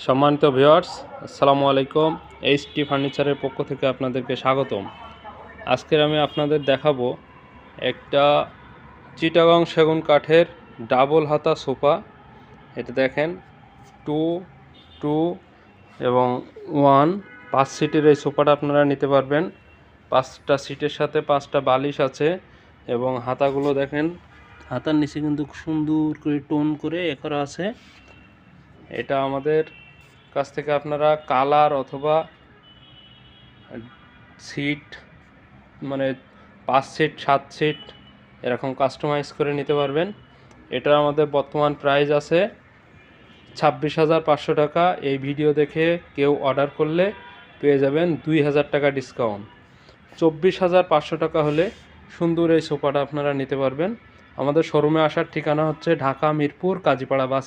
সম্মানিত ভিউয়ার্স, আসসালামু আলাইকুম। এইচটি ফার্নিচারের পক্ষ থেকে আপনাদেরকে স্বাগতম। আজকের আমি আপনাদের দেখাবো একটা চিটাগং সেগুন কাঠের ডাবল হাতা সোফা। এটা দেখেন 2, 2 এবং 1 5 সিটের এই সোফাটা আপনারা নিতে পারবেন। 5টা সিটের সাথে 5টা বালিশ আছে এবং হাতাগুলো দেখেন, হাতার নিচে কিন্তু সুন্দর করে টোন করে করা আছে। এটা আমাদের কাছ থেকে আপনারা কালার অথবা সিট মানে 5 সিট 7 সিট এরকম কাস্টমাইজ করে নিতে পারবেন। এটা আমাদের বর্তমান প্রাইস আছে 26,500 টাকা। এই ভিডিও দেখে কেউ অর্ডার করলে পেয়ে যাবেন 2,000 টাকা ডিসকাউন্ট। 24,500 টাকা হলে সুন্দর এই সোফাটা আপনারা নিতে পারবেন। আমাদের শোরুমে আসার ঠিকানা হচ্ছে ঢাকা মিরপুর কাজীপাড়া বাস